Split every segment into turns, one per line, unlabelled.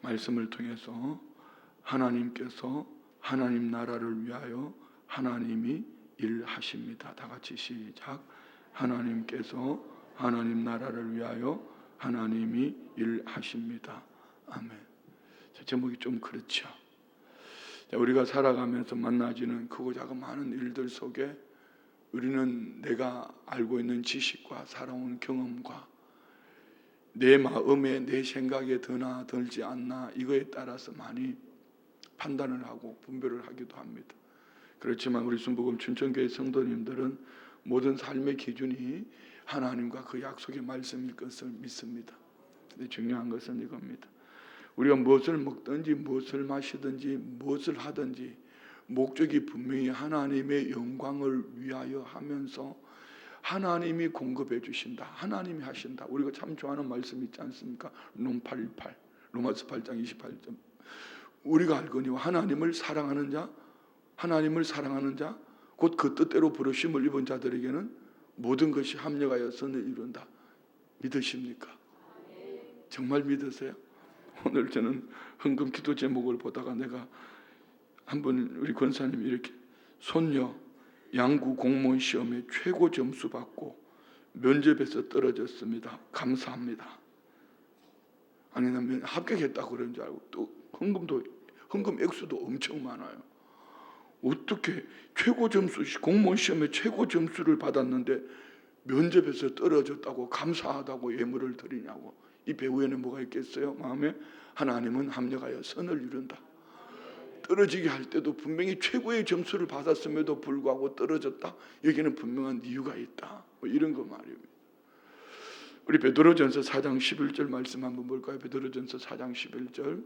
말씀을 통해서 하나님께서 하나님 나라를 위하여 하나님이 일하십니다. 다 같이 시작. 하나님께서 하나님 나라를 위하여 하나님이 일하십니다. 아멘. 제목이 좀 그렇죠. 우리가 살아가면서 만나지는 크고 작은 많은 일들 속에 우리는 내가 알고 있는 지식과 살아온 경험과 내 마음에 내 생각에 드나 들지 않나 이거에 따라서 많이 판단을 하고 분별을 하기도 합니다. 그렇지만 우리 순복음 춘천교회 성도님들은 모든 삶의 기준이 하나님과 그 약속의 말씀일 것을 믿습니다. 근데 중요한 것은 이겁니다. 우리가 무엇을 먹든지 무엇을 마시든지 무엇을 하든지 목적이 분명히 하나님의 영광을 위하여 하면서 하나님이 공급해 주신다. 하나님이 하신다. 우리가 참 좋아하는 말씀 있지 않습니까? 로마서 8장 28절. 우리가 알거니와 하나님을 사랑하는 자 곧 그 뜻대로 부르심을 입은 자들에게는 모든 것이 합력하여 선을 이룬다. 믿으십니까? 정말 믿으세요? 오늘 저는 헌금 기도 제목을 보다가 내가 한번 우리 권사님이 이렇게 손녀 양구 공무원 시험에 최고 점수 받고 면접에서 떨어졌습니다. 감사합니다. 아니 난 합격했다고 그런 줄 알고 또 헌금 액수도 엄청 많아요. 어떻게 최고 점수 공무원 시험에 최고 점수를 받았는데 면접에서 떨어졌다고 감사하다고 예물을 드리냐고. 이 배후에는 뭐가 있겠어요? 마음에 하나님은 합력하여 선을 이룬다. 떨어지게 할 때도 분명히 최고의 점수를 받았음에도 불구하고 떨어졌다. 여기는 분명한 이유가 있다. 뭐 이런 거 말입니다. 우리 베드로전서 4장 11절 말씀 한번 볼까요? 베드로전서 4장 11절.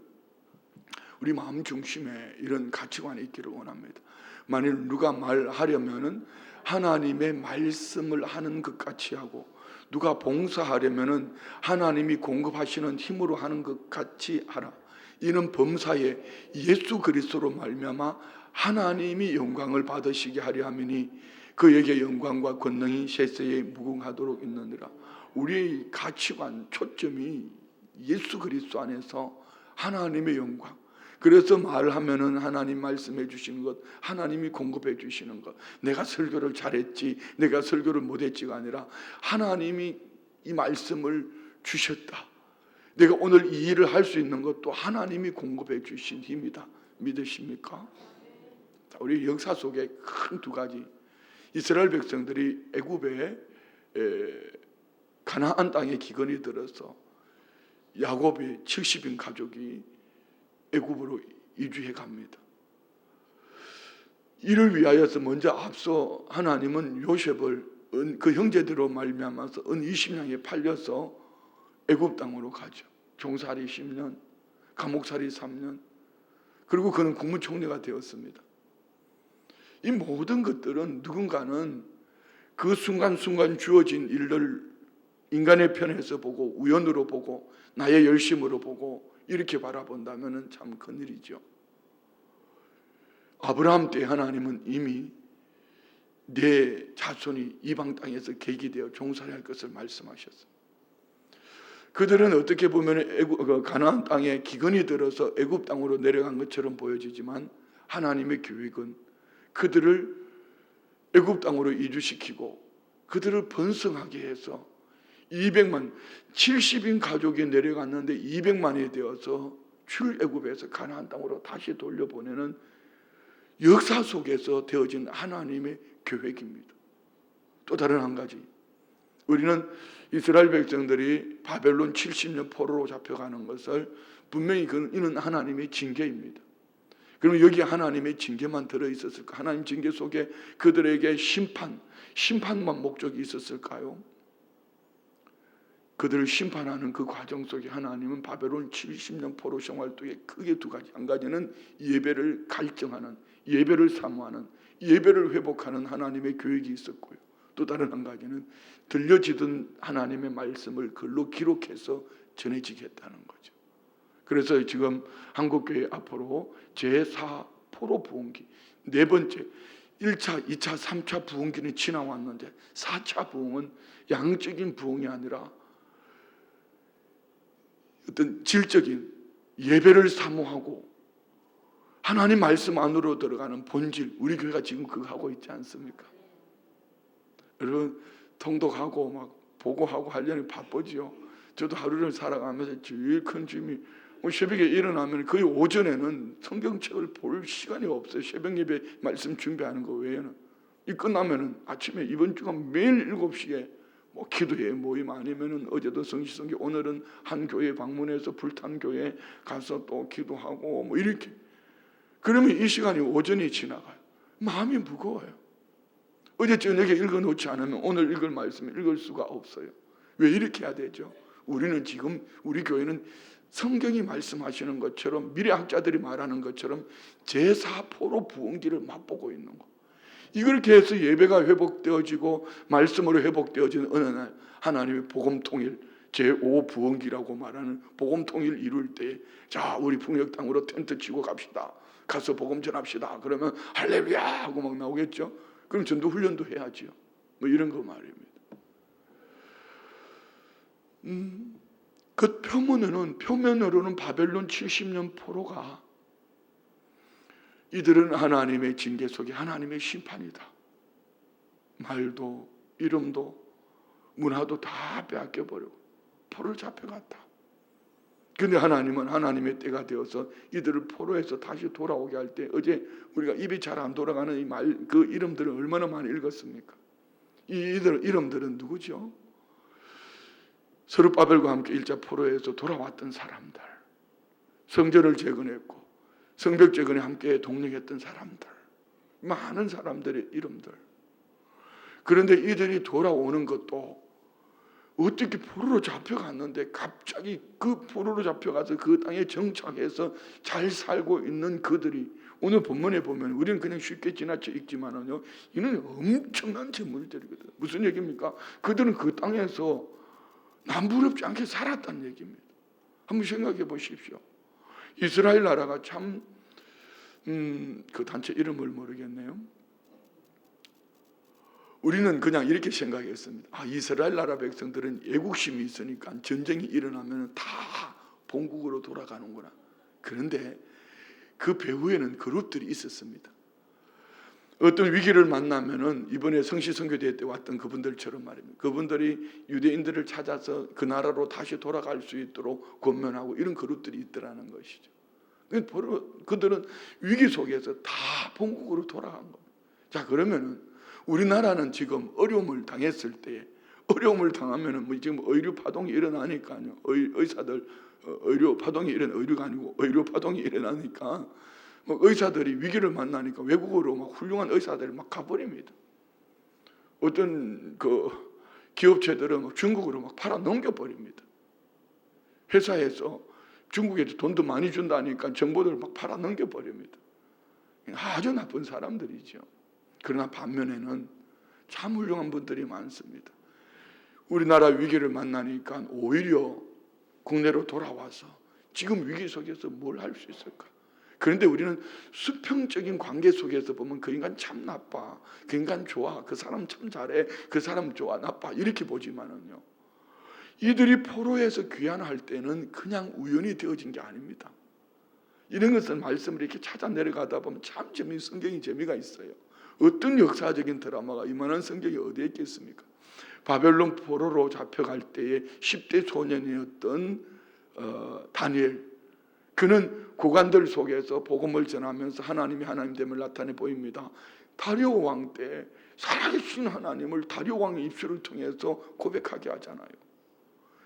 우리 마음 중심에 이런 가치관이 있기를 원합니다. 만일 누가 말하려면은 하나님의 말씀을 하는 것 같이 하고 누가 봉사하려면은 하나님이 공급하시는 힘으로 하는 것 같이 하라. 이는 범사에 예수 그리스도로 말미암아 하나님이 영광을 받으시게 하려 함이니 그에게 영광과 권능이 세세에 무궁하도록 있느니라. 우리의 가치관 초점이 예수 그리스도 안에서 하나님의 영광. 그래서 말하면은 하나님 말씀해 주시는 것, 하나님이 공급해 주시는 것. 내가 설교를 잘했지, 내가 설교를 못했지가 아니라 하나님이 이 말씀을 주셨다. 내가 오늘 이 일을 할 수 있는 것도 하나님이 공급해 주신 힘이다. 믿으십니까? 우리 역사 속에 큰 두 가지. 이스라엘 백성들이 애굽에 가나안 땅에 기근이 들어서 야곱의 70인 가족이 애굽으로 이주해 갑니다. 이를 위하여서 먼저 앞서 하나님은 요셉을 그 형제들로 말미암아서 은 20냥에 팔려서 애굽 땅으로 가죠. 종살이 10년, 감옥살이 3년, 그리고 그는 국무총리가 되었습니다. 이 모든 것들은 누군가는 그 순간순간 주어진 일을 인간의 편에서 보고 우연으로 보고 나의 열심으로 보고 이렇게 바라본다면 참 큰일이죠. 아브라함 때 하나님은 이미 내 자손이 이방 땅에서 계기되어 종살이할 것을 말씀하셨습니다. 그들은 어떻게 보면 가나안 땅에 기근이 들어서 애굽 땅으로 내려간 것처럼 보여지지만 하나님의 계획은 그들을 애굽 땅으로 이주시키고 그들을 번성하게 해서 70인 가족이 내려갔는데 200만이 되어서 출애굽에서 가나안 땅으로 다시 돌려보내는 역사 속에서 되어진 하나님의 계획입니다. 또 다른 한 가지, 우리는 이스라엘 백성들이 바벨론 70년 포로로 잡혀가는 것을 분명히 이는 하나님의 징계입니다. 그러면 여기 하나님의 징계만 들어있었을까? 하나님 징계 속에 그들에게 심판만 목적이 있었을까요? 그들을 심판하는 그 과정 속에 하나님은 바벨론 70년 포로 생활 동에 크게 두 가지. 한 가지는 예배를 갈증하는, 예배를 사모하는, 예배를 회복하는 하나님의 계획이 있었고요. 또 다른 한 가지는 들려지던 하나님의 말씀을 글로 기록해서 전해지겠다는 거죠. 그래서 지금 한국교회 앞으로 제4 포로 부흥기, 네 번째 1차, 2차, 3차 부흥기는 지나왔는데 4차 부흥은 양적인 부흥이 아니라 어떤 질적인 예배를 사모하고 하나님 말씀 안으로 들어가는 본질, 우리 교회가 지금 그거 하고 있지 않습니까? 여러분 통독하고 막 보고하고 하려니 바쁘지요. 저도 하루를 살아가면서 제일 큰 짐이 새벽에 일어나면 거의 오전에는 성경책을 볼 시간이 없어요. 새벽 예배 말씀 준비하는 거 외에는. 이 끝나면은 아침에 이번 주가 매일 7시에 뭐 기도회 모임 아니면은 어제도 성시성교, 오늘은 한 교회 방문해서 불탄 교회 가서 또 기도하고 뭐 이렇게. 그러면 이 시간이 오전이 지나가요. 마음이 무거워요. 어제 저녁에 읽어놓지 않으면 오늘 읽을 말씀을 읽을 수가 없어요. 왜 이렇게 해야 되죠? 우리는 지금 우리 교회는 성경이 말씀하시는 것처럼 미래학자들이 말하는 것처럼 제4포로 부흥기를 맛보고 있는 거. 이렇게 해서 예배가 회복되어지고 말씀으로 회복되어지는 어느 날 하나님의 복음통일 제5부흥기라고 말하는 복음통일 이룰 때 자 우리 풍력 땅으로 텐트 치고 갑시다. 가서 복음 전합시다. 그러면 할렐루야 하고 막 나오겠죠. 그럼 전도 훈련도 해야지요. 뭐 이런 거 말입니다. 그 표면으로는 바벨론 70년 포로가 이들은 하나님의 징계 속에 하나님의 심판이다. 말도 이름도 문화도 다 빼앗겨버리고 포로를 잡혀갔다. 그런데 하나님은 하나님의 때가 되어서 이들을 포로에서 다시 돌아오게 할 때 어제 우리가 입이 잘 안 돌아가는 이 말, 그 이름들을 얼마나 많이 읽었습니까? 이들 이름들은 누구죠? 스룹바벨과 함께 일자 포로에서 돌아왔던 사람들, 성전을 재건했고 성벽 재건에 함께 동력했던 사람들, 많은 사람들의 이름들. 그런데 이들이 돌아오는 것도 어떻게 포로로 잡혀갔는데 갑자기 그 포로로 잡혀가서 그 땅에 정착해서 잘 살고 있는 그들이 오늘 본문에 보면 우리는 그냥 쉽게 지나쳐 읽지만은요, 이는 엄청난 재물들이거든. 무슨 얘기입니까? 그들은 그 땅에서 남부럽지 않게 살았다는 얘기입니다. 한번 생각해 보십시오. 이스라엘 나라가 참 그 단체 이름을 모르겠네요. 우리는 그냥 이렇게 생각했습니다. 이스라엘 나라 백성들은 애국심이 있으니까 전쟁이 일어나면 다 본국으로 돌아가는구나. 그런데 그 배후에는 그룹들이 있었습니다. 어떤 위기를 만나면은 이번에 성시성교대회 때 왔던 그분들처럼 말입니다. 그분들이 유대인들을 찾아서 그 나라로 다시 돌아갈 수 있도록 권면하고 이런 그룹들이 있더라는 것이죠. 그들은 위기 속에서 다 본국으로 돌아간 겁니다. 자, 그러면은 우리나라는 지금 어려움을 당했을 때, 어려움을 당하면은 뭐 지금 의료 파동이 일어나니까요. 의사들 의료 파동이 의료가 아니고 의료 파동이 일어나니까 뭐 의사들이 위기를 만나니까 외국으로 막 훌륭한 의사들이 막 가버립니다. 어떤 그 기업체들은 막 중국으로 막 팔아 넘겨버립니다. 회사에서 중국에서 돈도 많이 준다니까 정보들을 막 팔아 넘겨버립니다. 아주 나쁜 사람들이죠. 그러나 반면에는 참 훌륭한 분들이 많습니다. 우리나라 위기를 만나니까 오히려 국내로 돌아와서 지금 위기 속에서 뭘 할 수 있을까? 그런데 우리는 수평적인 관계 속에서 보면 그 인간 참 나빠, 그 인간 좋아, 그 사람 참 잘해, 그 사람 좋아, 나빠 이렇게 보지만은요, 이들이 포로에서 귀환할 때는 그냥 우연히 되어진 게 아닙니다. 이런 것은 말씀을 이렇게 찾아 내려가다 보면 참 재미있는 성경이 재미가 있어요. 어떤 역사적인 드라마가 이만한 성경이 어디에 있겠습니까? 바벨론 포로로 잡혀갈 때에 10대 소년이었던 다니엘, 그는 고관들 속에서 복음을 전하면서 하나님이 하나님됨을 나타내 보입니다. 다리오 왕 때 살아계신 하나님을 다리오 왕의 입술을 통해서 고백하게 하잖아요.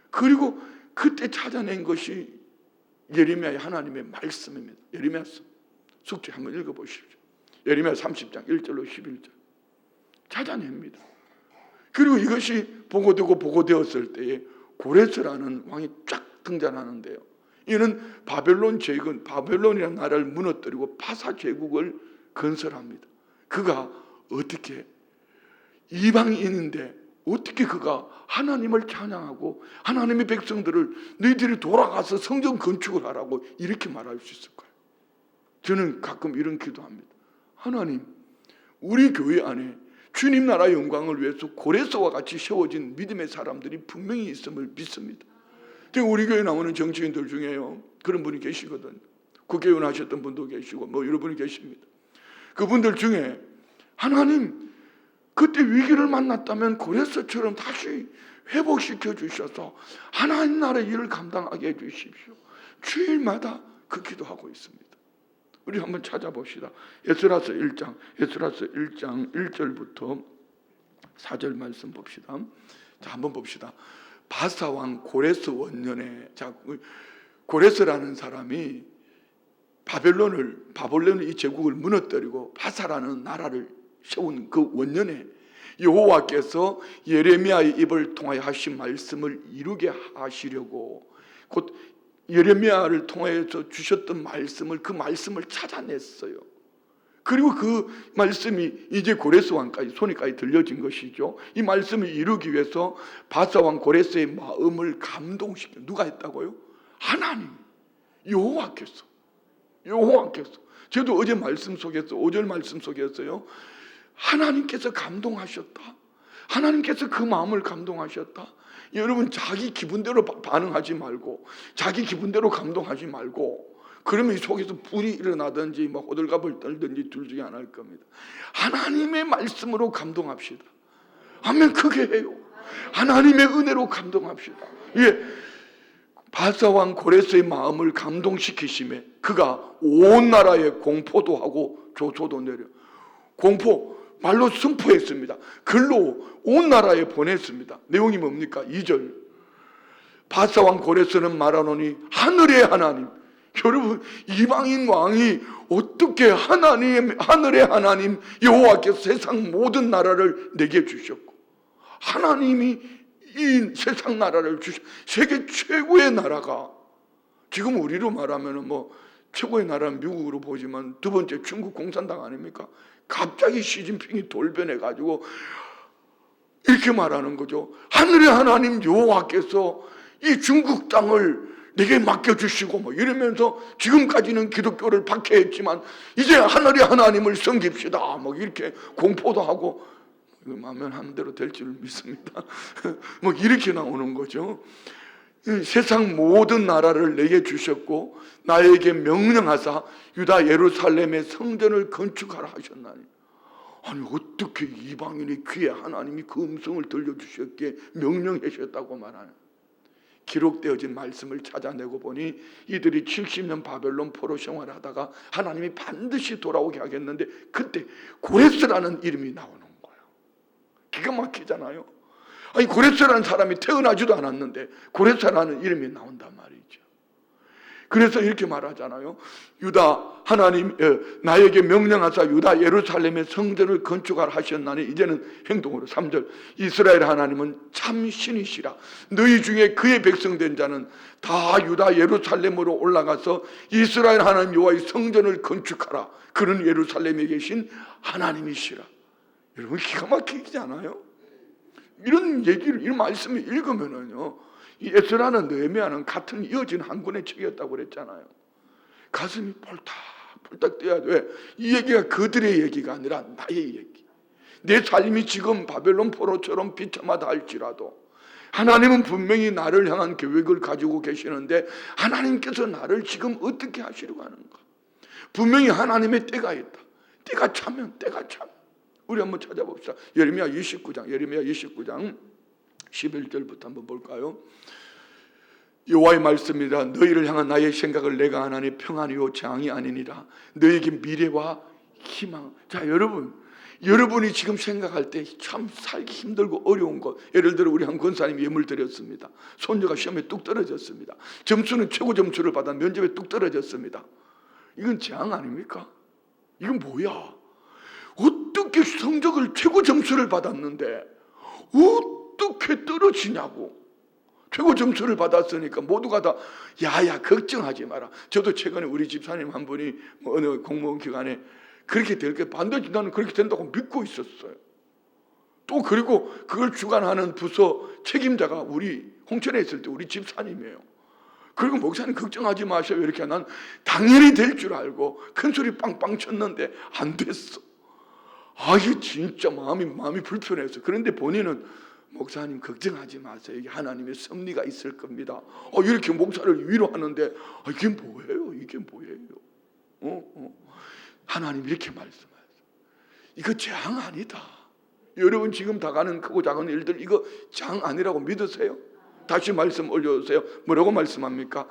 그리고 그때 찾아낸 것이 예레미야의 하나님의 말씀입니다. 예레미야 숙제 한번 읽어보십시오. 예레미야 30장 1절로 11절 찾아냅니다. 그리고 이것이 보고되었을 때에 고레스라는 왕이 쫙 등장하는데요. 이는 바벨론이라는 나라를 무너뜨리고 파사 제국을 건설합니다. 그가 어떻게 이방인인데 어떻게 그가 하나님을 찬양하고 하나님의 백성들을 너희들이 돌아가서 성전 건축을 하라고 이렇게 말할 수 있을까요? 저는 가끔 이런 기도합니다. 하나님, 우리 교회 안에 주님 나라 영광을 위해서 고레스와 같이 세워진 믿음의 사람들이 분명히 있음을 믿습니다. 우리 교회 나오는 정치인들 중에요, 그런 분이 계시거든요. 국회의원 하셨던 분도 계시고 뭐 여러분이 계십니다. 그분들 중에 하나님 그때 위기를 만났다면 고레스처럼 다시 회복시켜 주셔서 하나님 나라의 일을 감당하게 해 주십시오. 주일마다 그 기도하고 있습니다. 우리 한번 찾아봅시다. 에스라서 1장 1절부터 4절 말씀 봅시다. 자, 한번 봅시다. 바사 왕 고레스 원년에, 자, 고레스라는 사람이 바벨론을 이 제국을 무너뜨리고 바사라는 나라를 세운 그 원년에 여호와께서 예레미야의 입을 통하여 하신 말씀을 이루게 하시려고 곧 예레미야를 통해서 주셨던 말씀을 그 말씀을 찾아냈어요. 그리고 그 말씀이 이제 고레스 왕까지 손에까지 들려진 것이죠. 이 말씀을 이루기 위해서 바사 왕 고레스의 마음을 감동시켜 누가 했다고요? 하나님, 여호와께서. 저도 어제 말씀 속에서 5절 말씀 속에서요, 하나님께서 감동하셨다. 하나님께서 그 마음을 감동하셨다. 여러분 자기 기분대로 반응하지 말고 자기 기분대로 감동하지 말고 그러면 이 속에서 불이 일어나든지 뭐 호들갑을 떨든지 둘 중에 하나일 겁니다. 하나님의 말씀으로 감동합시다. 아멘. 크게 해요. 하나님의 은혜로 감동합시다. 예, 바사 왕 고레스의 마음을 감동시키심에 그가 온 나라에 공포도 하고 조소도 내려 공포 말로 선포했습니다. 글로 온 나라에 보냈습니다. 내용이 뭡니까? 2절 바사 왕 고레스는 말하노니 하늘의 하나님, 여러분 이방인 왕이 어떻게 하늘의 하나님 여호와께서 세상 모든 나라를 내게 주셨고 하나님이 이 세상 나라를 세계 최고의 나라가 지금 우리로 말하면 뭐 최고의 나라는 미국으로 보지만 두 번째 중국 공산당 아닙니까? 갑자기 시진핑이 돌변해가지고 이렇게 말하는 거죠. 하늘의 하나님 여호와께서 이 중국 땅을 내게 맡겨주시고 뭐 이러면서 지금까지는 기독교를 박해했지만 이제 하늘의 하나님을 섬깁시다 뭐 이렇게 공포도 하고 마음에 하는 대로 될 줄 믿습니다. 뭐 이렇게 나오는 거죠. 세상 모든 나라를 내게 주셨고 나에게 명령하사 유다 예루살렘의 성전을 건축하라 하셨나니, 아니 어떻게 이방인의 귀에 하나님이 그 음성을 들려주셨기에 명령하셨다고 말하는, 기록되어진 말씀을 찾아내고 보니 이들이 70년 바벨론 포로 생활을 하다가 하나님이 반드시 돌아오게 하겠는데 그때 고레스라는 이름이 나오는 거예요. 기가 막히잖아요. 아니 고레스라는 사람이 태어나지도 않았는데 고레스라는 이름이 나온단 말이죠. 그래서 이렇게 말하잖아요. 유다 하나님 나에게 명령하사 유다 예루살렘의 성전을 건축하라 하셨나니, 이제는 행동으로 3절 이스라엘 하나님은 참 신이시라. 너희 중에 그의 백성된 자는 다 유다 예루살렘으로 올라가서 이스라엘 하나님 여호와의 성전을 건축하라. 그는 예루살렘에 계신 하나님이시라. 여러분 기가 막히지 않아요? 이런 얘기를, 이런 말씀을 읽으면은요, 이 에스라는 느헤미야는 같은 이어진 한 권의 책이었다고 그랬잖아요. 가슴이 폴딱 뛰어야 돼. 이 얘기가 그들의 얘기가 아니라 나의 얘기. 내 삶이 지금 바벨론 포로처럼 비참하다 할지라도 하나님은 분명히 나를 향한 계획을 가지고 계시는데 하나님께서 나를 지금 어떻게 하시려고 하는가? 분명히 하나님의 때가 있다. 때가 차면 우리 한번 찾아봅시다. 예레미야 29장 11절부터 한번 볼까요? 여호와의 말씀이라. 너희를 향한 나의 생각을 내가 하나니 평안이요 재앙이 아니니라. 너에게 미래와 희망. 자, 여러분이 지금 생각할 때 참 살기 힘들고 어려운 것, 예를 들어 우리 한 권사님이 예물 드렸습니다. 손녀가 시험에 뚝 떨어졌습니다. 점수는 최고 점수를 받아 면접에 뚝 떨어졌습니다. 이건 재앙 아닙니까? 이건 뭐야? 어떻게 성적을 최고 점수를 받았는데 어떻게 떨어지냐고. 최고 점수를 받았으니까 모두가 다 야야 걱정하지 마라. 저도 최근에 우리 집사님 한 분이 어느 공무원 기관에 그렇게 될 게 반드시 나는 그렇게 된다고 믿고 있었어요. 또 그리고 그걸 주관하는 부서 책임자가 우리 홍천에 있을 때 우리 집사님이에요. 그리고 목사님 걱정하지 마셔요. 이렇게 난 당연히 될 줄 알고 큰 소리 빵빵 쳤는데 안 됐어. 아, 이게 진짜 마음이 불편해서. 그런데 본인은 목사님 걱정하지 마세요. 이게 하나님의 섭리가 있을 겁니다. 이렇게 목사를 위로하는데 이게 뭐예요? 이게 뭐예요? 하나님 이렇게 말씀하세요. 이거 장 아니다. 여러분 지금 다 가는 크고 작은 일들 이거 장 아니라고 믿으세요? 다시 말씀 올려주세요. 뭐라고 말씀합니까?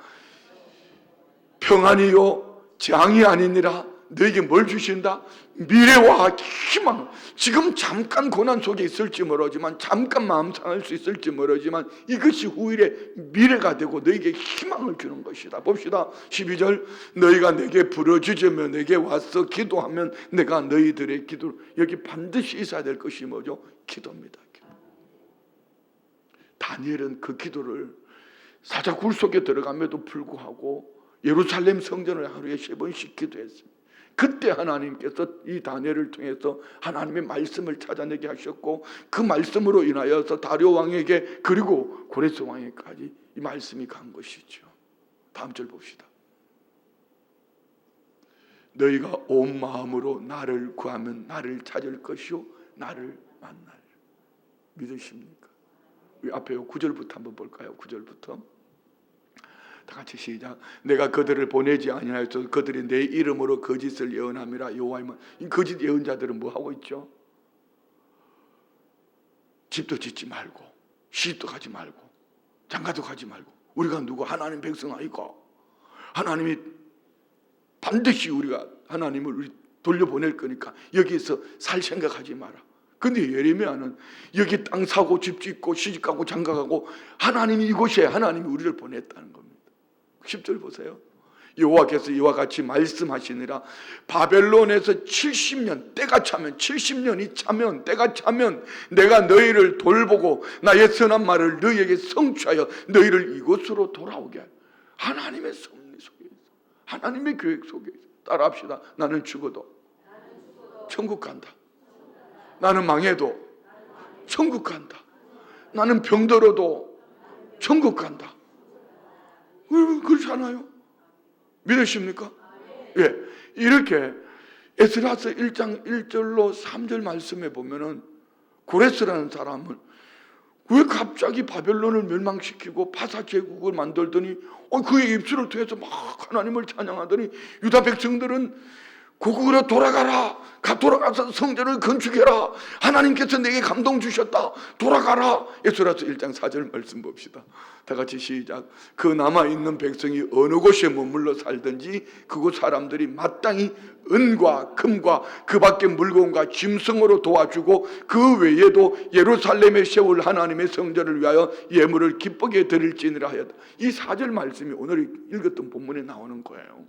평안이요 장이 아니니라. 너에게 뭘 주신다? 미래와 희망. 지금 잠깐 고난 속에 있을지 모르지만, 잠깐 마음 상할 수 있을지 모르지만 이것이 후일에 미래가 되고 너에게 희망을 주는 것이다. 봅시다. 12절 너희가 내게 부르짖으며 내게 와서 기도하면 내가 너희들의 기도를. 여기 반드시 있어야 될 것이 뭐죠? 기도입니다. 기도. 다니엘은 그 기도를 사자굴 속에 들어감에도 불구하고 예루살렘 성전을 하루에 3번씩 기도했습니다. 그때 하나님께서 이 다니엘을 통해서 하나님의 말씀을 찾아내게 하셨고, 그 말씀으로 인하여서 다리오 왕에게 그리고 고레스 왕에게까지 이 말씀이 간 것이죠. 다음 절 봅시다. 너희가 온 마음으로 나를 구하면 나를 찾을 것이요 나를 만날. 믿으십니까? 앞에 9절부터 한번 볼까요? 9절부터 다 같이 시작. 내가 그들을 보내지 아니하여서 그들이 내 이름으로 거짓을 예언함이라. 여호와의 말. 이 거짓 예언자들은 뭐 하고 있죠? 집도 짓지 말고 시집도 가지 말고 장가도 가지 말고, 우리가 누구 하나님 백성 아니까 하나님이 반드시 우리가 하나님을 우리 돌려보낼 거니까 여기에서 살 생각하지 마라. 근데 예레미야는 여기 땅 사고 집 짓고 시집 가고 장가 가고 하나님이 이곳에 하나님이 우리를 보냈다는 겁니다. 10절 보세요. 여호와께서 이와 같이 말씀하시니라. 바벨론에서 70년 때가 차면, 70년이 차면, 때가 차면 내가 너희를 돌보고 나의 선한 말을 너희에게 성취하여 너희를 이곳으로 돌아오게 하여. 하나님의 섭리 속에 있어. 하나님의 계획 속에 있어. 따라합시다. 나는 죽어도 천국 간다. 나는 망해도 천국 간다. 나는 병들어도 천국 간다. 그렇잖아요. 믿으십니까? 예, 이렇게 에스라서 1장 1절로 3절 말씀에 보면은 고레스라는 사람은 왜 갑자기 바벨론을 멸망시키고 파사 제국을 만들더니 그의 입술을 통해서 막 하나님을 찬양하더니 유다 백성들은 고국으로 돌아가라. 돌아가서 성전을 건축해라. 하나님께서 내게 감동 주셨다. 돌아가라. 에스라서 1장 4절 말씀 봅시다. 다 같이 시작. 그 남아있는 백성이 어느 곳에 머물러 살든지 그곳 사람들이 마땅히 은과 금과 그 밖의 물건과 짐승으로 도와주고 그 외에도 예루살렘에 세울 하나님의 성전을 위하여 예물을 기쁘게 드릴지니라 하였다. 이 4절 말씀이 오늘 읽었던 본문에 나오는 거예요.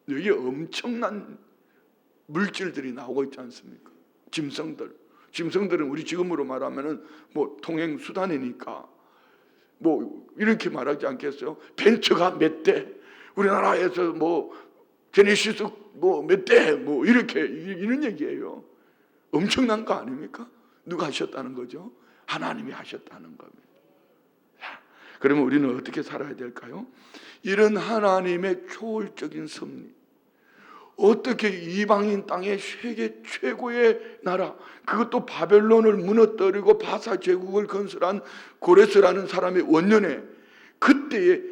여기 엄청난 물질들이 나오고 있지 않습니까? 짐승들은 우리 지금으로 말하면은 뭐 통행 수단이니까 뭐 이렇게 말하지 않겠어요? 벤츠가 몇 대, 우리나라에서 뭐 제네시스 뭐 몇 대, 뭐 이렇게 이런 얘기예요. 엄청난 거 아닙니까? 누가 하셨다는 거죠? 하나님이 하셨다는 겁니다. 그러면 우리는 어떻게 살아야 될까요? 이런 하나님의 초월적인 섭리, 어떻게 이방인 땅의 세계 최고의 나라, 그것도 바벨론을 무너뜨리고 바사 제국을 건설한 고레스라는 사람의 원년에 그때에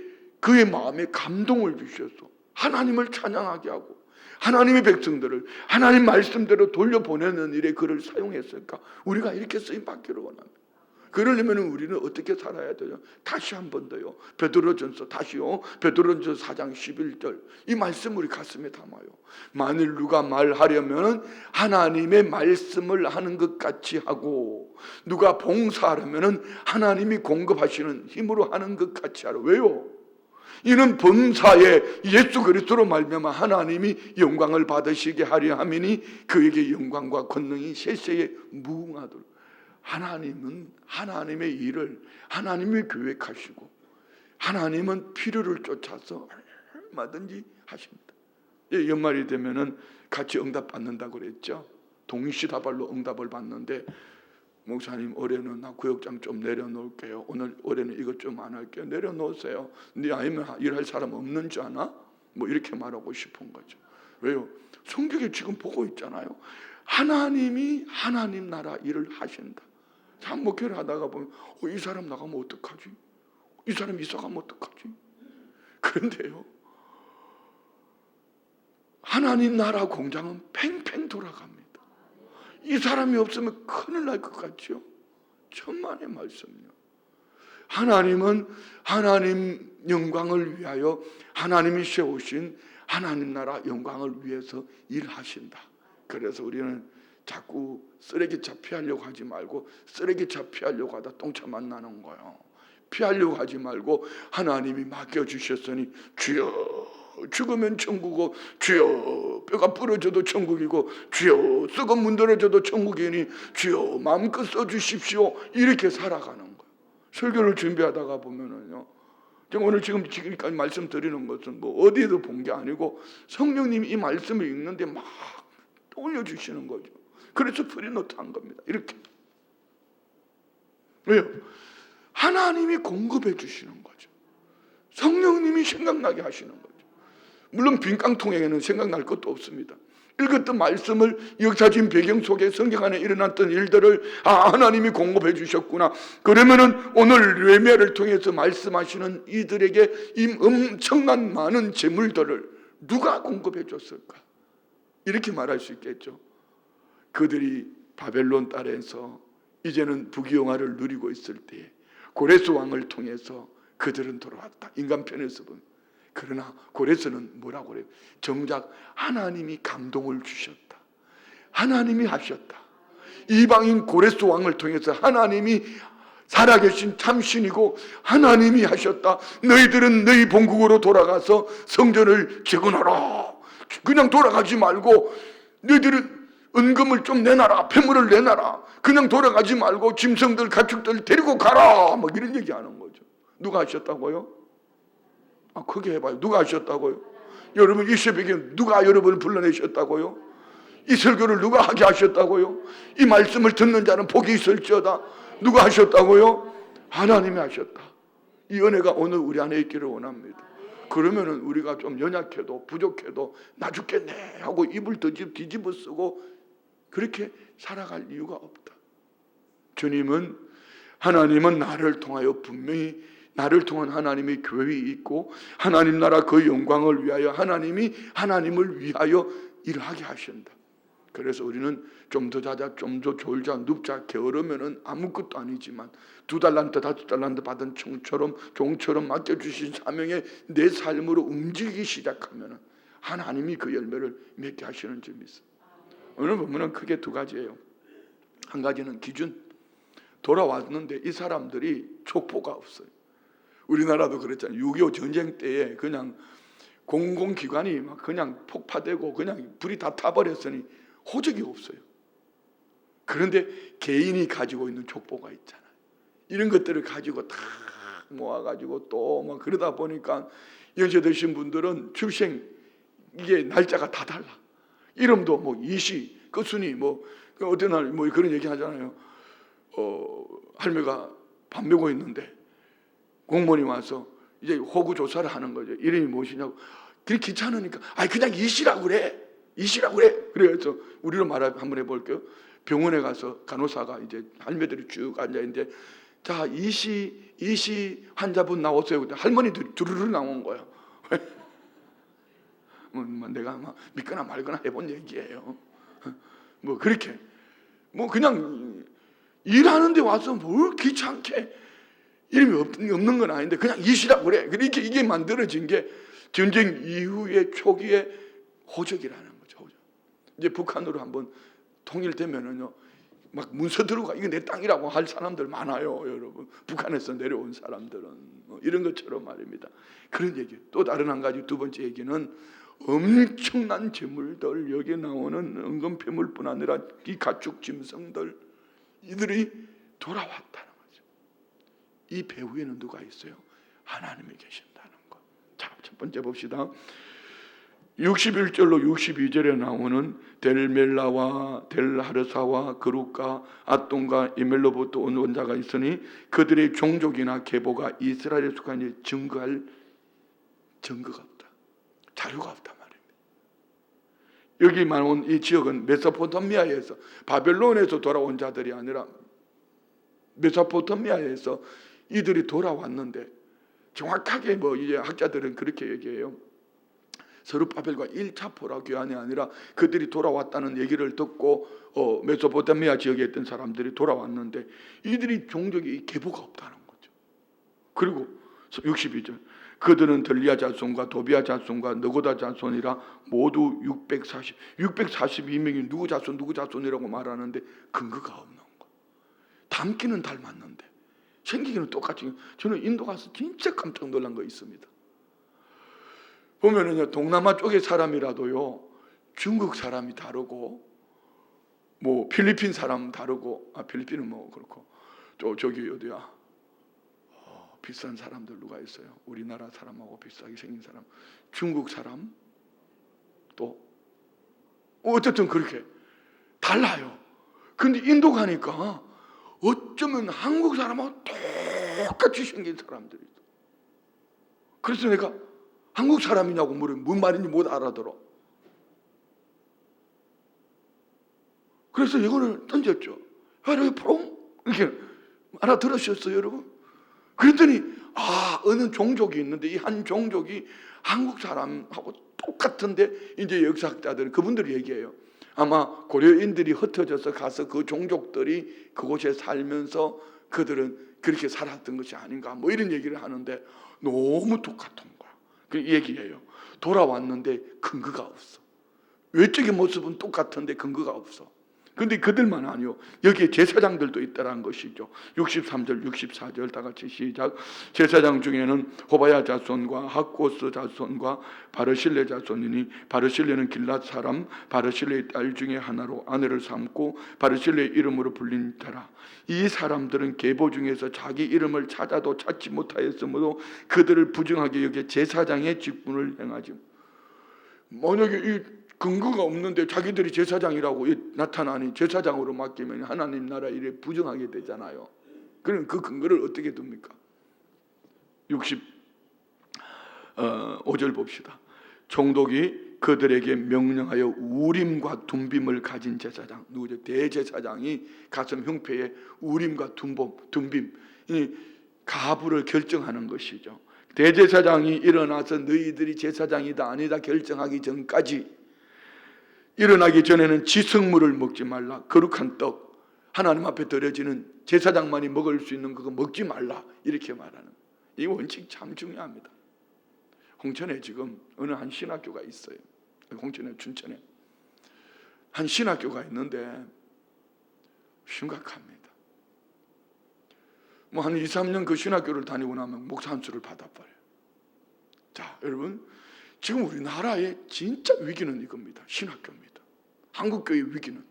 그의 마음에 감동을 주셔서 하나님을 찬양하게 하고 하나님의 백성들을 하나님 말씀대로 돌려보내는 일에 그를 사용했을까? 우리가 이렇게 쓰임받기를 원합니다. 그러려면 우리는 어떻게 살아야 돼요? 다시 한 번 더요. 베드로전서 다시요. 베드로전서 4장 11절 이 말씀 우리 가슴에 담아요. 만일 누가 말하려면 하나님의 말씀을 하는 것 같이 하고, 누가 봉사하려면 하나님이 공급하시는 힘으로 하는 것 같이 하라. 왜요? 이는 범사에 예수 그리스도로 말미암아 하나님이 영광을 받으시게 하려 함이니 그에게 영광과 권능이 세세에 무궁하도록. 하나님은 하나님의 일을 하나님이 계획하시고 하나님은 필요를 쫓아서 얼마든지 하십니다. 연말이 되면은 같이 응답 받는다고 그랬죠. 동시다발로 응답을 받는데, 목사님 올해는 나 구역장 좀 내려놓을게요. 올해는 이것 좀 안 할게요. 내려놓으세요. 네 아니면 일할 사람 없는 줄 아나? 뭐 이렇게 말하고 싶은 거죠. 왜요? 성경에 지금 보고 있잖아요. 하나님이 하나님 나라 일을 하신다. 목회를 하다가 보면 이 사람 나가면 어떡하지? 이 사람 이사 가면 어떡하지? 그런데요, 하나님 나라 공장은 팽팽 돌아갑니다. 이 사람이 없으면 큰일 날 것 같죠? 천만의 말씀이요. 하나님은 하나님 영광을 위하여 하나님이 세우신 하나님 나라 영광을 위해서 일하신다. 그래서 우리는 자꾸 쓰레기차 피하려고 하지 말고, 쓰레기차 피하려고 하다 똥차 만나는 거예요. 피하려고 하지 말고 하나님이 맡겨주셨으니 주여 죽으면 천국이고, 주여 뼈가 부러져도 천국이고, 주여 썩은 문드러져도 천국이니 주여 마음껏 써주십시오. 이렇게 살아가는 거예요. 설교를 준비하다가 보면은요, 제가 오늘 지금까지 말씀드리는 것은 뭐 어디에도 본 게 아니고 성령님이 이 말씀을 읽는데 막 올려주시는 거죠. 그래서 프리노트 한 겁니다. 이렇게. 왜요? 하나님이 공급해 주시는 거죠. 성령님이 생각나게 하시는 거죠. 물론 빈깡통에게는 생각날 것도 없습니다. 읽었던 말씀을, 역사적인 배경 속에 성경 안에 일어났던 일들을 하나님이 공급해 주셨구나. 그러면은 오늘 레미야를 통해서 말씀하시는 이들에게 이 엄청난 많은 재물들을 누가 공급해 줬을까? 이렇게 말할 수 있겠죠. 그들이 바벨론 땅에서 이제는 부귀영화를 누리고 있을 때에 고레스 왕을 통해서 그들은 돌아왔다. 인간 편에서 보면. 그러나 고레스는 뭐라고 그래요? 정작 하나님이 감동을 주셨다. 하나님이 하셨다. 이방인 고레스 왕을 통해서 하나님이 살아계신 참신이고 하나님이 하셨다. 너희들은 너희 본국으로 돌아가서 성전을 재건하라. 그냥 돌아가지 말고 너희들은 은금을 좀 내놔라. 폐물을 내놔라. 그냥 돌아가지 말고 짐승들 가축들 데리고 가라. 뭐 이런 얘기하는 거죠. 누가 하셨다고요? 크게 해봐요. 누가 하셨다고요? 여러분 이 새벽에 누가 여러분을 불러내셨다고요? 이 설교를 누가 하게 하셨다고요? 이 말씀을 듣는 자는 복이 있을지어다. 누가 하셨다고요? 하나님이 하셨다. 이 은혜가 오늘 우리 안에 있기를 원합니다. 그러면은 우리가 좀 연약해도 부족해도 나 죽겠네 하고 입을 뒤집어 쓰고 그렇게 살아갈 이유가 없다. 주님은, 하나님은 나를 통하여 분명히, 나를 통한 하나님의 교회에 있고 하나님 나라 그 영광을 위하여 하나님이 하나님을 위하여 일하게 하신다. 그래서 우리는 좀 더 자자, 좀 더 졸자, 눕자, 게으르면은 아무것도 아니지만 2달란트, 5달란트 받은 종처럼 맡겨주신 사명에 내 삶으로 움직이기 시작하면은 하나님이 그 열매를 맺게 하시는 점이 있어요. 오늘 보면은 크게 2가지예요. 한 가지는 기준. 돌아왔는데 이 사람들이 족보가 없어요. 우리나라도 그랬잖아요. 6.25 전쟁 때에 그냥 공공기관이 막 그냥 폭파되고 그냥 불이 다 타버렸으니 호적이 없어요. 그런데 개인이 가지고 있는 족보가 있잖아요. 이런 것들을 가지고 다 모아가지고 또 막 그러다 보니까 연세 드신 분들은 출생 이게 날짜가 다 달라. 이름도 뭐 이시, 끝순이 뭐 어떤 날 뭐 그런 얘기 하잖아요. 할매가 밥 먹고 있는데 공무원이 와서 이제 호구 조사를 하는 거죠. 이름이 무엇이냐고. 그게 귀찮으니까 그냥 이시라고 그래. 이시라고 그래. 그래서 우리로 말 한번 해볼게요. 병원에 가서 간호사가 이제 할매들이 쭉 앉아있는데 자 이시 환자분 나오세요. 할머니들이 두루루 나온 거예요. 내가 막 믿거나 말거나 해본 얘기예요. 뭐 그렇게 뭐 그냥 일하는데 와서 뭘 귀찮게 이름이 없는 건 아닌데 그냥 이시라고 그래. 그러니까 이게 만들어진 게 전쟁 이후의 초기의 호적이라는 거죠. 호적. 이제 북한으로 한번 통일되면은요, 막 문서 들어가 이거 내 땅이라고 할 사람들 많아요, 여러분. 북한에서 내려온 사람들은 이런 것처럼 말입니다. 그런 얘기. 또 다른 한 가지 2번째 얘기는 엄청난 재물들, 여기 나오는 은금폐물뿐 아니라 이 가축 짐승들 이들이 돌아왔다는 거죠. 이 배후에는 누가 있어요? 하나님이 계신다는 것. 자, 첫 번째 봅시다. 61절로 62절에 나오는 델멜라와 델하르사와 그룹과 아똥과 이멜로부터 온 원자가 있으니 그들의 종족이나 계보가 이스라엘에 속하니 증거할 증거가 없다. 자료가 없단 말입니다. 여기 나온 이 지역은 메소포타미아에서 바벨론에서 돌아온 자들이 아니라 메소포타미아에서 이들이 돌아왔는데, 정확하게 이제 학자들은 그렇게 얘기해요. 스룹바벨과 1차 포로 교환이 아니라 그들이 돌아왔다는 얘기를 듣고 메소포타미아 지역에 있던 사람들이 돌아왔는데, 이들이 종족이 계보가 없다는 거죠. 그리고 62절, 그들은 들리아 자손과 도비아 자손과 너고다 자손이라 모두 642명이 누구 자손이라고 말하는데 근거가 없는 거. 닮기는 닮았는데 생기기는 똑같이. 저는 인도 가서 진짜 깜짝 놀란 거 있습니다. 보면은요, 동남아 쪽의 사람이라도요, 중국 사람이 다르고, 필리핀 사람 다르고, 필리핀은 그렇고, 또 저기 어디야, 비싼 사람들 누가 있어요? 우리나라 사람하고 비싸게 생긴 사람, 중국 사람, 또 어쨌든 그렇게 달라요. 근데 인도 가니까 어쩌면 한국 사람하고 똑같이 생긴 사람들이 있어. 그래서 내가 한국 사람이냐고 물으면 뭔 말인지 못 알아들어. 그래서 이거를 던졌죠. 여러분, 이렇게 알아들으셨어요, 여러분? 그랬더니 어느 종족이 있는데 이 한 종족이 한국 사람하고 똑같은데, 이제 역사학자들은 그분들이 얘기해요. 아마 고려인들이 흩어져서 가서 그 종족들이 그곳에 살면서 그들은 그렇게 살았던 것이 아닌가, 이런 얘기를 하는데 너무 똑같은 거야. 그 얘기예요. 돌아왔는데 근거가 없어. 외적인 모습은 똑같은데 근거가 없어. 근데 그들만 아니요, 여기에 제사장들도 있다는 것이죠. 63절 64절 다 같이 시작. 제사장 중에는 호바야 자손과 학고스 자손과 바르실레 자손이니, 바르실레는 길랏 사람 바르실레의 딸 중에 하나로 아내를 삼고 바르실레의 이름으로 불린 자라. 이 사람들은 계보 중에서 자기 이름을 찾아도 찾지 못하였으므로 그들을 부정하게 여겨 제사장의 직분을 행하지. 만약에 이 근거가 없는데 자기들이 제사장이라고 나타나니 제사장으로 맡기면 하나님 나라 일에 부정하게 되잖아요. 그럼 그 근거를 어떻게 둡니까? 65절 봅시다. 총독이 그들에게 명령하여 우림과 둠빔을 가진 제사장, 누구죠? 대제사장이 가슴 흉패에 우림과 둠빔, 이 가부를 결정하는 것이죠. 대제사장이 일어나서 너희들이 제사장이다 아니다 결정하기 전까지, 일어나기 전에는 지성물을 먹지 말라. 거룩한 떡, 하나님 앞에 드려지는 제사장만이 먹을 수 있는 그거 먹지 말라, 이렇게 말하는 이 원칙 참 중요합니다. 홍천에 지금 어느 한 신학교가 있어요. 홍천에, 춘천에 한 신학교가 있는데 심각합니다. 한 2, 3년 그 신학교를 다니고 나면 목사 한 수를 받아버려요. 자, 여러분, 지금 우리나라의 진짜 위기는 이겁니다. 신학교입니다. 한국교회의 위기는.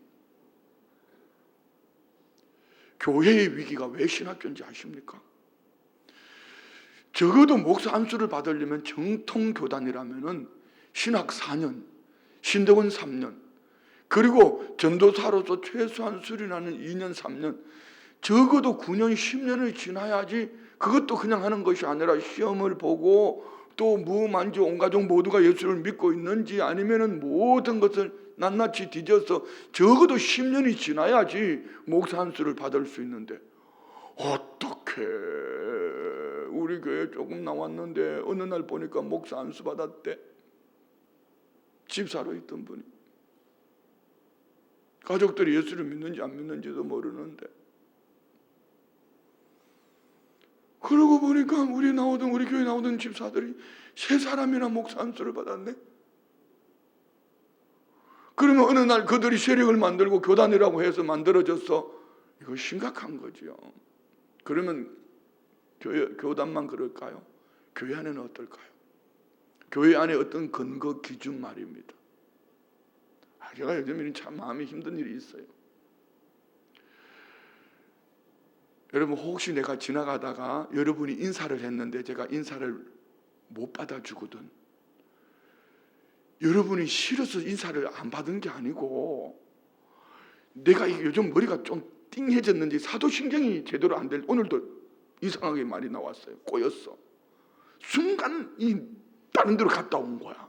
교회의 위기가 왜 신학교인지 아십니까? 적어도 목사 안수를 받으려면 정통교단이라면 신학 4년, 신대원 3년, 그리고 전도사로서 최소한 수련하는 2년, 3년, 적어도 9년, 10년을 지나야지. 그것도 그냥 하는 것이 아니라 시험을 보고 또 무만지 온 가족 모두가 예수를 믿고 있는지, 아니면은 모든 것을 낱낱이 뒤져서 적어도 10년이 지나야지 목사 안수를 받을 수 있는데, 어떻게 우리 교회 조금 나왔는데 어느 날 보니까 목사 안수 받았대. 집사로 있던 분이. 가족들이 예수를 믿는지 안 믿는지도 모르는데, 그러고 보니까 우리 교회 나오던 집사들이 3사람이나 목사 안수를 받았네. 그러면 어느 날 그들이 세력을 만들고 교단이라고 해서 만들어져서, 이거 심각한 거죠. 그러면 교단만 그럴까요? 교회 안에는 어떨까요? 교회 안에 어떤 근거 기준 말입니다. 제가 요즘에는 참 마음이 힘든 일이 있어요. 여러분, 혹시 내가 지나가다가 여러분이 인사를 했는데 제가 인사를 못 받아주거든. 여러분이 싫어서 인사를 안 받은 게 아니고, 내가 요즘 머리가 좀 띵해졌는지 사도신경이 제대로 안 될, 오늘도 이상하게 말이 나왔어요. 꼬였어. 순간 다른 데로 갔다 온 거야.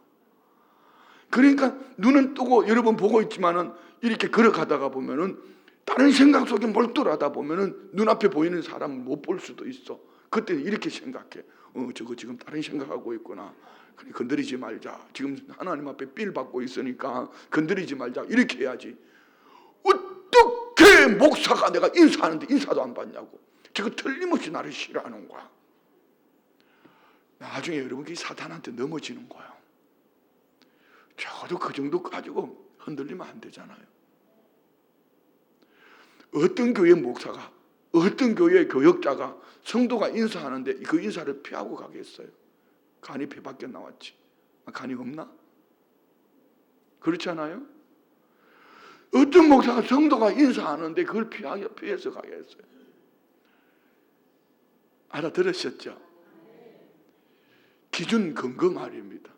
그러니까 눈은 뜨고 여러분 보고 있지만은 이렇게 걸어가다가 보면은 다른 생각 속에 몰두하다 보면은 눈앞에 보이는 사람을 못 볼 수도 있어. 그때는 이렇게 생각해. 저거 지금 다른 생각하고 있구나. 그래, 건드리지 말자. 지금 하나님 앞에 삘 받고 있으니까 건드리지 말자. 이렇게 해야지. 어떻게 목사가 내가 인사하는데 인사도 안 받냐고. 저거 틀림없이 나를 싫어하는 거야. 나중에 여러분 이 사탄한테 넘어지는 거야. 적어도 그 정도 가지고 흔들리면 안 되잖아요. 어떤 교회 목사가, 어떤 교회 교역자가 성도가 인사하는데 그 인사를 피하고 가겠어요? 간이 배 밖에 나왔지. 간이 없나? 그렇지 않아요? 어떤 목사가 성도가 인사하는데 그걸 피해서 가겠어요? 알아들으셨죠? 기준 근거 말입니다.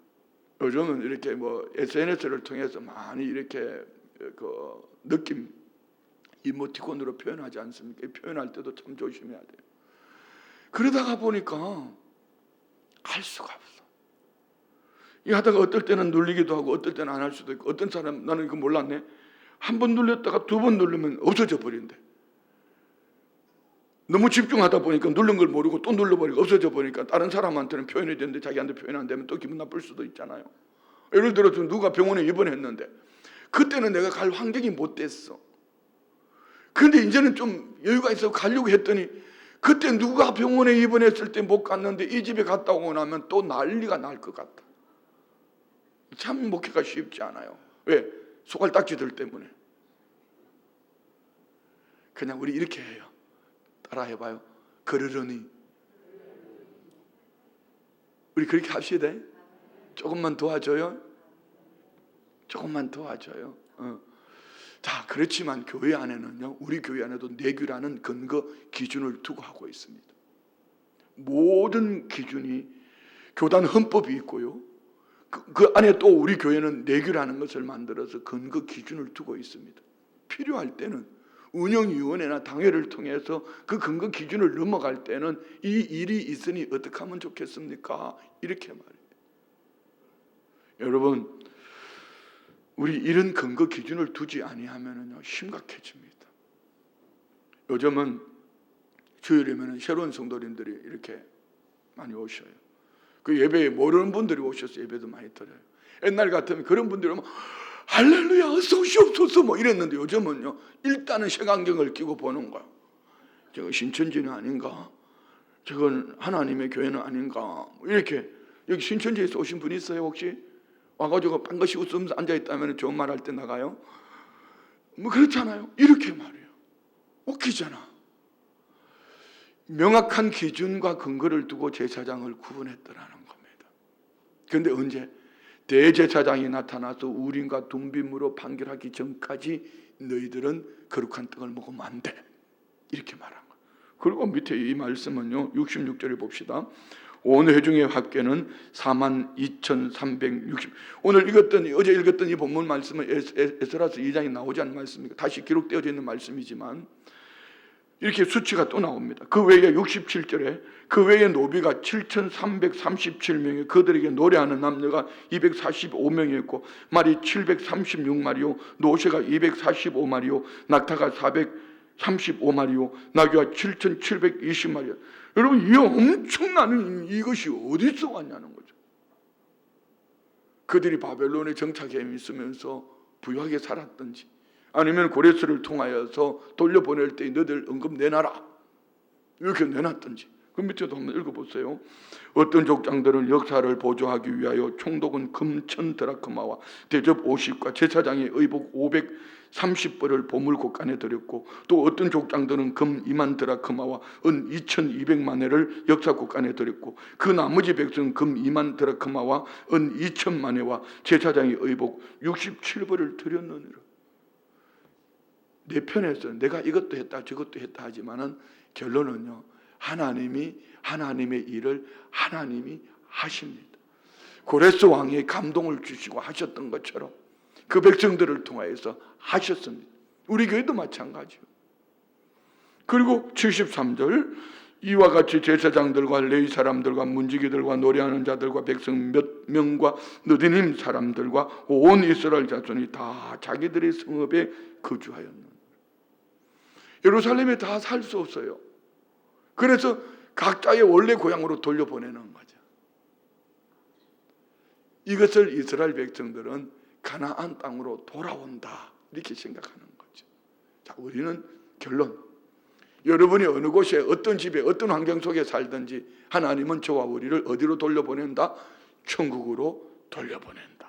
요즘은 이렇게 SNS를 통해서 많이 이렇게 느낌 이모티콘으로 표현하지 않습니까? 표현할 때도 참 조심해야 돼요. 그러다가 보니까 할 수가 없어. 이 하다가 어떨 때는 눌리기도 하고 어떨 때는 안 할 수도 있고, 어떤 사람 나는 이거 몰랐네. 한 번 눌렸다가 두 번 누르면 없어져 버린대. 너무 집중하다 보니까 누른 걸 모르고 또 눌러버리고 없어져 버리니까 다른 사람한테는 표현이 되는데 자기한테 표현 안 되면 또 기분 나쁠 수도 있잖아요. 예를 들어서 누가 병원에 입원했는데 그때는 내가 갈 환경이 못 됐어. 근데 이제는 좀 여유가 있어 가려고 했더니 그때 누가 병원에 입원했을 때 못 갔는데 이 집에 갔다 오고 나면 또 난리가 날 것 같다. 참 목회가 쉽지 않아요. 왜? 소갈딱지들 때문에. 그냥 우리 이렇게 해요. 따라해봐요. 그러려니. 우리 그렇게 합시다. 조금만 도와줘요. 조금만 도와줘요. 자, 그렇지만 교회 안에는요, 우리 교회 안에도 내규라는 근거 기준을 두고 하고 있습니다. 모든 기준이 교단 헌법이 있고요. 그 안에 또 우리 교회는 내규라는 것을 만들어서 근거 기준을 두고 있습니다. 필요할 때는 운영위원회나 당회를 통해서 그 근거 기준을 넘어갈 때는 이 일이 있으니 어떻게 하면 좋겠습니까? 이렇게 말해요. 여러분, 우리 이런 근거 기준을 두지 아니하면요 심각해집니다. 요즘은 주일이면 새로운 성도님들이 이렇게 많이 오셔요. 그 예배에 모르는 분들이 오셔서 예배도 많이 드려요. 옛날 같으면 그런 분들이 오면 할렐루야 어서 오시옵소서 뭐 이랬는데 요즘은요 일단은 색안경을 끼고 보는 거야. 저거 신천지는 아닌가? 저건 하나님의 교회는 아닌가? 이렇게. 여기 신천지에서 오신 분 있어요 혹시? 와가지고 반드시 웃으면서 앉아있다면 좋은 말 할 때 나가요? 뭐 그렇잖아요. 이렇게 말해요. 웃기잖아. 명확한 기준과 근거를 두고 제사장을 구분했더라는 겁니다. 그런데 언제? 대제사장이 나타나서 우림과 둠빔으로 판결하기 전까지 너희들은 거룩한 떡을 먹으면 안 돼. 이렇게 말한 거예요. 그리고 밑에 이 말씀은요 66절에 봅시다. 온 회중의 합계는 42,360. 오늘 읽었던 어제 읽었던 이 본문 말씀은 에스라서 2장에 나오지 않은 말씀입니다. 다시 기록되어져 있는 말씀이지만 이렇게 수치가 또 나옵니다. 그 외에 67절에 그 외에 노비가 7,337명이 그들에게 노래하는 남녀가 245명이었고 말이 736마리요 노새가 245마리요 낙타가 435마리요 나귀가 7,720마리요. 여러분 이 엄청난 이것이 어디서 왔냐는 거죠. 그들이 바벨론에 정착해 있으면서 부유하게 살았던지 아니면 고레스를 통하여서 돌려보낼 때 너희들 은금 내놔라 이렇게 내놨던지 그 밑에도 한번 읽어보세요. 어떤 족장들은 역사를 보조하기 위하여 총독은 금 1,000드라크마와 대접 50과 제사장의 의복 530벌을 보물곡간에 드렸고 또 어떤 족장들은 금 2만 드라크마와 은 2,200만 회를 역사곡간에 드렸고 그 나머지 백성은 금 2만 드라크마와 은 2,000만 회와 제사장의 의복 67벌을 드렸느니라. 내 편에서 내가 이것도 했다 저것도 했다 하지만은 결론은요 하나님이 하나님의 일을 하나님이 하십니다. 고레스 왕이 감동을 주시고 하셨던 것처럼 그 백성들을 통하여서 하셨습니다. 우리 교회도 마찬가지요. 그리고 73절 이와 같이 제사장들과 레위 사람들과 문지기들과 노래하는 자들과 백성 몇 명과 느디님 사람들과 온 이스라엘 자손이 다 자기들의 성읍에 거주하였노라. 예루살렘에 다 살 수 없어요. 그래서 각자의 원래 고향으로 돌려보내는 거죠. 이것을 이스라엘 백성들은 가나안 땅으로 돌아온다 이렇게 생각하는 거죠. 자, 우리는 결론, 여러분이 어느 곳에 어떤 집에 어떤 환경 속에 살든지 하나님은 저와 우리를 어디로 돌려보낸다? 천국으로 돌려보낸다.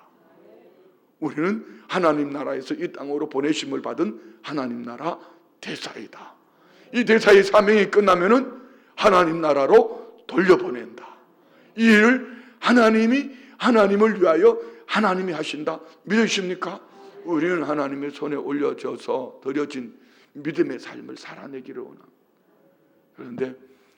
우리는 하나님 나라에서 이 땅으로 보내심을 받은 하나님 나라 대사이다. 이 대사의 사명이 끝나면은 하나님 나라로 돌려보낸다. 이 일을 하나님을 위하여 하나님이 하신다. 믿으십니까? 우리는 하나님의 손에 올려져서 드려진 믿음의 삶을 살아내기를 원합니다. 그런데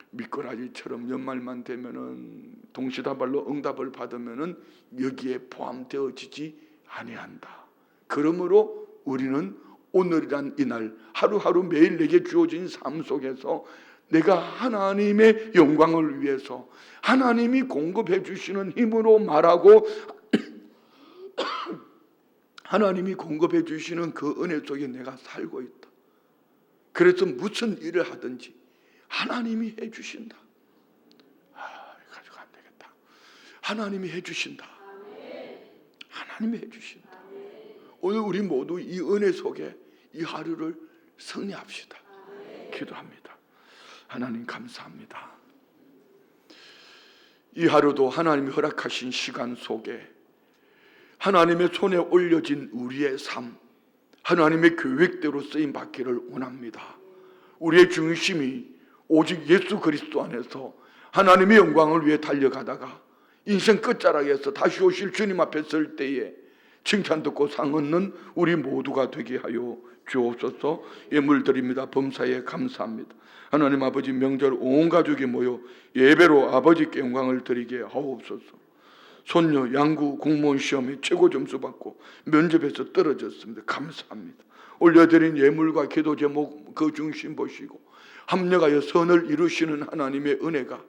미꾸라지처럼 연말만 되면은 동시다발로 응답을 받으면은 여기에 포함되어지지 아니한다. 그러므로 우리는 오늘이란 이날 하루하루 매일 내게 주어진 삶 속에서 내가 하나님의 영광을 위해서 하나님이 공급해 주시는 힘으로 말하고 하나님이 공급해 주시는 그 은혜 속에 내가 살고 있다. 그래서 무슨 일을 하든지 하나님이 해주신다. 가지고 안 되겠다. 하나님이 해주신다. 하나님이 해주신다. 오늘 우리 모두 이 은혜 속에 이 하루를 승리합시다. 기도합니다. 하나님 감사합니다. 이 하루도 하나님이 허락하신 시간 속에 하나님의 손에 올려진 우리의 삶, 하나님의 계획대로 쓰임 받기를 원합니다. 우리의 중심이 오직 예수 그리스도 안에서 하나님의 영광을 위해 달려가다가 인생 끝자락에서 다시 오실 주님 앞에 설 때에 칭찬 듣고 상 얻는 우리 모두가 되게 하여 주옵소서. 예물 드립니다. 범사에 감사합니다. 하나님 아버지, 명절 온 가족이 모여 예배로 아버지께 영광을 드리게 하옵소서. 손녀 양구 공무원 시험에 최고 점수 받고 면접에서 떨어졌습니다. 감사합니다. 올려드린 예물과 기도 제목 그 중심 보시고 합력하여 선을 이루시는 하나님의 은혜가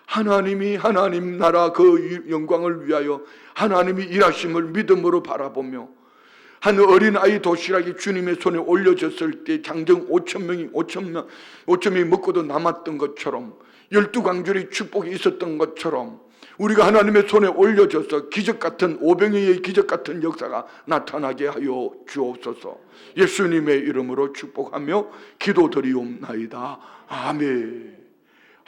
하나님이 하나님 나라 그 영광을 위하여 하나님이 일하심을 믿음으로 바라보며 한 어린아이 도시락이 주님의 손에 올려졌을 때 장정 5,000명이 먹고도 남았던 것처럼 12광절의 축복이 있었던 것처럼 우리가 하나님의 손에 올려져서 기적같은 오병이의 기적같은 역사가 나타나게 하여 주옵소서. 예수님의 이름으로 축복하며 기도드리옵나이다. 아멘.